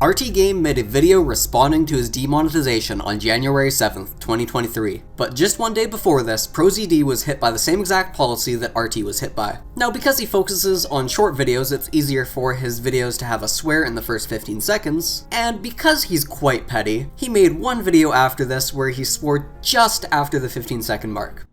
RTGame made a video responding to his demonetization on January 7th, 2023. But just one day before this, ProZD was hit by the same exact policy that RT was hit by. Now, because he focuses on short videos, it's easier for his videos to have a swear in the first 15 seconds, and because he's quite petty, he made one video after this where he swore just after the 15-second mark.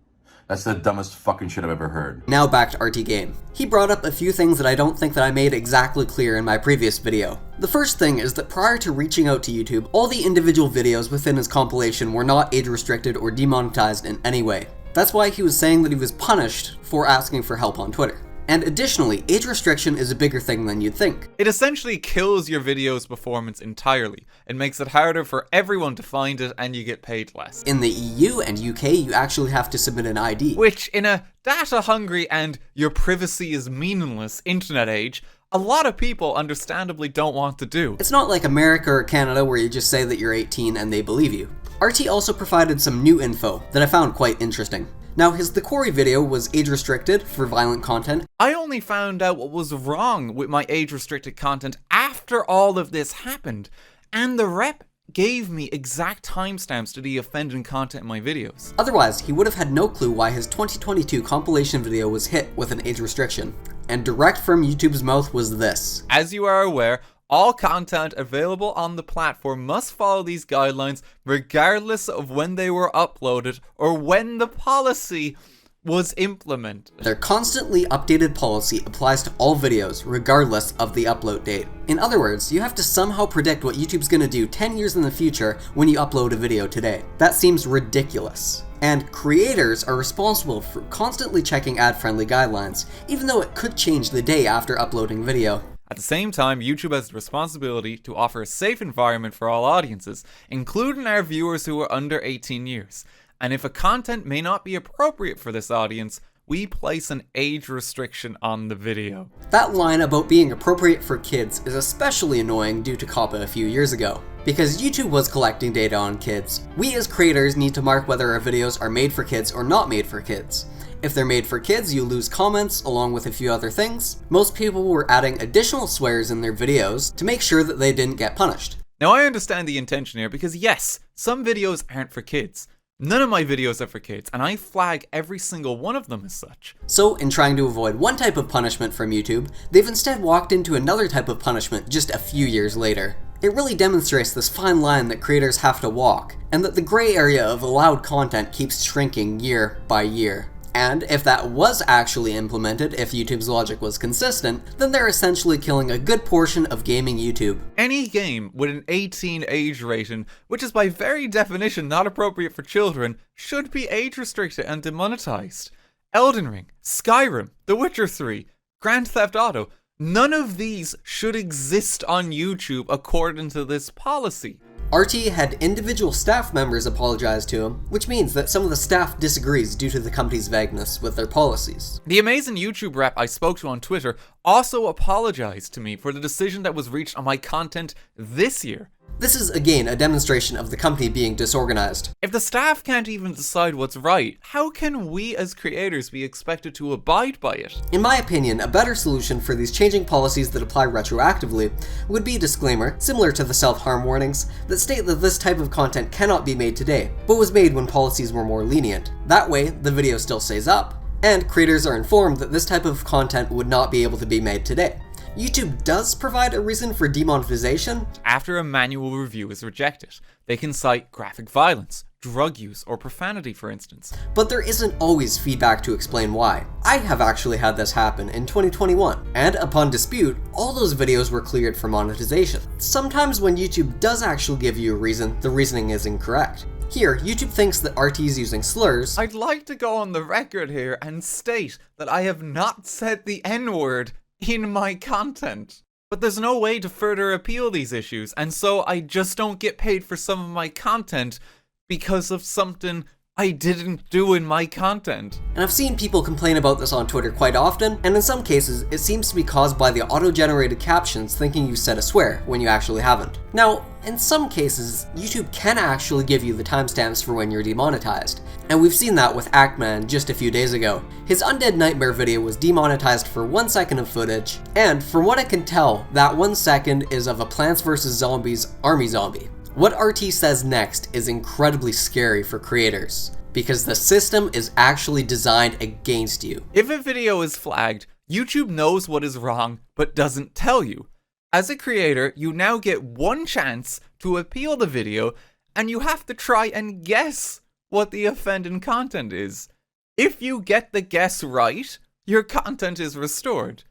That's the dumbest fucking shit I've ever heard. Now back to RTGame. He brought up a few things that I don't think that I made exactly clear in my previous video. The first thing is that prior to reaching out to YouTube, all the individual videos within his compilation were not age restricted or demonetized in any way. That's why he was saying that he was punished for asking for help on Twitter. And additionally, age restriction is a bigger thing than you'd think. It essentially kills your video's performance entirely. It makes it harder for everyone to find it and you get paid less. In the EU and UK, you actually have to submit an ID. Which, in a data-hungry and your privacy is meaningless internet age, a lot of people understandably don't want to do. It's not like America or Canada where you just say that you're 18 and they believe you. RT also provided some new info that I found quite interesting. Now, his The Quarry video was age-restricted for violent content. I only found out what was wrong with my age-restricted content after all of this happened, and the rep gave me exact timestamps to the offending content in my videos. Otherwise, he would have had no clue why his 2022 compilation video was hit with an age restriction. And direct from YouTube's mouth was this. As you are aware, all content available on the platform must follow these guidelines regardless of when they were uploaded or when the policy was implemented. Their constantly updated policy applies to all videos regardless of the upload date. In other words, you have to somehow predict what YouTube's gonna do 10 years in the future when you upload a video today. That seems ridiculous. And creators are responsible for constantly checking ad-friendly guidelines, even though it could change the day after uploading video. At the same time, YouTube has the responsibility to offer a safe environment for all audiences, including our viewers who are under 18 years. And if a content may not be appropriate for this audience, we place an age restriction on the video. That line about being appropriate for kids is especially annoying due to COPPA a few years ago. Because YouTube was collecting data on kids, we as creators need to mark whether our videos are made for kids or not made for kids. If they're made for kids, you lose comments along with a few other things. Most people were adding additional swears in their videos to make sure that they didn't get punished. Now I understand the intention here because yes, some videos aren't for kids. None of my videos are for kids, and I flag every single one of them as such. So, in trying to avoid one type of punishment from YouTube, they've instead walked into another type of punishment just a few years later. It really demonstrates this fine line that creators have to walk, and that the gray area of allowed content keeps shrinking year by year. And if that was actually implemented, if YouTube's logic was consistent, then they're essentially killing a good portion of gaming YouTube. Any game with an 18 age rating, which is by very definition not appropriate for children, should be age restricted and demonetized. Elden Ring, Skyrim, The Witcher 3, Grand Theft Auto, none of these should exist on YouTube according to this policy. RT had individual staff members apologize to him, which means that some of the staff disagrees due to the company's vagueness with their policies. The amazing YouTube rep I spoke to on Twitter also apologized to me for the decision that was reached on my content this year. This is again a demonstration of the company being disorganized. If the staff can't even decide what's right, how can we as creators be expected to abide by it? In my opinion, a better solution for these changing policies that apply retroactively would be a disclaimer, similar to the self-harm warnings, that state that this type of content cannot be made today, but was made when policies were more lenient. That way, the video still stays up, and creators are informed that this type of content would not be able to be made today. YouTube does provide a reason for demonetization. After a manual review is rejected, they can cite graphic violence, drug use, or profanity, for instance. But there isn't always feedback to explain why. I have actually had this happen in 2021, and upon dispute, all those videos were cleared for monetization. Sometimes when YouTube does actually give you a reason, the reasoning is incorrect. Here, YouTube thinks that RT is using slurs. I'd like to go on the record here and state that I have not said the N-word in my content. But there's no way to further appeal these issues, and so I just don't get paid for some of my content because of something I didn't do in my content. And I've seen people complain about this on Twitter quite often, and in some cases it seems to be caused by the auto-generated captions thinking you said a swear when you actually haven't. Now, in some cases, YouTube can actually give you the timestamps for when you're demonetized, and we've seen that with Actman just a few days ago. His Undead Nightmare video was demonetized for 1 second of footage, and from what I can tell, that 1 second is of a Plants vs. Zombies army zombie. What RT says next is incredibly scary for creators, because the system is actually designed against you. If a video is flagged, YouTube knows what is wrong, but doesn't tell you. As a creator, you now get one chance to appeal the video, and you have to try and guess what the offending content is. If you get the guess right, your content is restored.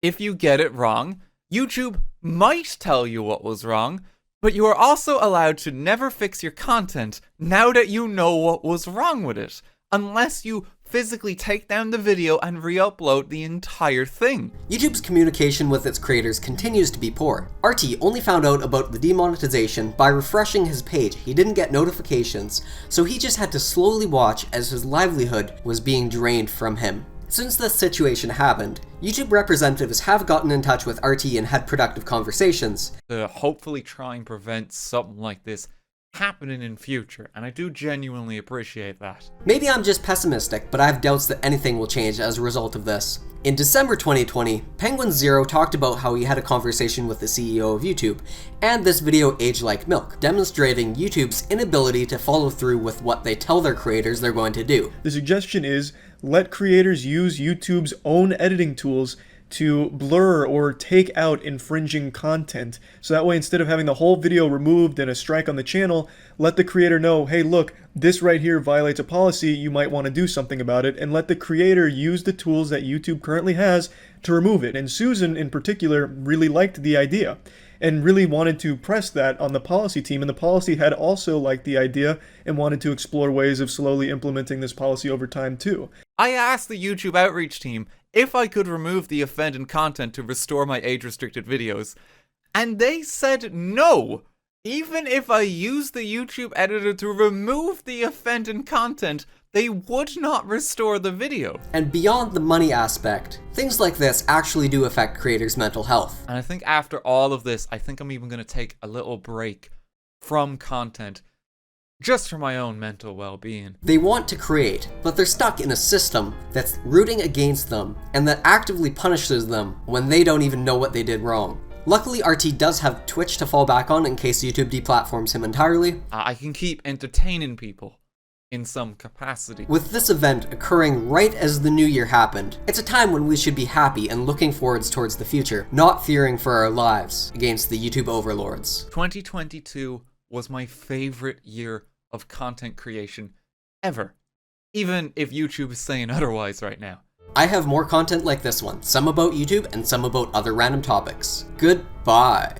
If you get it wrong, YouTube might tell you what was wrong, but you are also allowed to never fix your content now that you know what was wrong with it, unless you physically take down the video and re-upload the entire thing. YouTube's communication with its creators continues to be poor. RT only found out about the demonetization by refreshing his page. He didn't get notifications, so he just had to slowly watch as his livelihood was being drained from him. Since this situation happened, YouTube representatives have gotten in touch with RT and had productive conversations To hopefully try and prevent something like this happening in future, and I do genuinely appreciate that. Maybe I'm just pessimistic, but I have doubts that anything will change as a result of this. In December 2020, Penguin Zero talked about how he had a conversation with the CEO of YouTube, and this video aged like milk, demonstrating YouTube's inability to follow through with what they tell their creators they're going to do. The suggestion is, let creators use YouTube's own editing tools to blur or take out infringing content. So that way, instead of having the whole video removed and a strike on the channel, let the creator know, hey look, this right here violates a policy, you might want to do something about it, and let the creator use the tools that YouTube currently has to remove it. And Susan in particular really liked the idea and really wanted to press that on the policy team, and the policy had also liked the idea and wanted to explore ways of slowly implementing this policy over time too. I asked the YouTube outreach team if I could remove the offending content to restore my age-restricted videos, and they said no! Even if I used the YouTube editor to remove the offending content, they would not restore the video. And beyond the money aspect, things like this actually do affect creators' mental health. And I think after all of this, I think I'm even going to take a little break from content just for my own mental well-being. They want to create, but they're stuck in a system that's rooting against them and that actively punishes them when they don't even know what they did wrong. Luckily, RT does have Twitch to fall back on in case YouTube deplatforms him entirely. I can keep entertaining people in some capacity. With this event occurring right as the new year happened, it's a time when we should be happy and looking forwards towards the future, not fearing for our lives against the YouTube overlords. 2022 was my favorite year of content creation ever, even if YouTube is saying otherwise right now. I have more content like this one, some about YouTube and some about other random topics. Goodbye.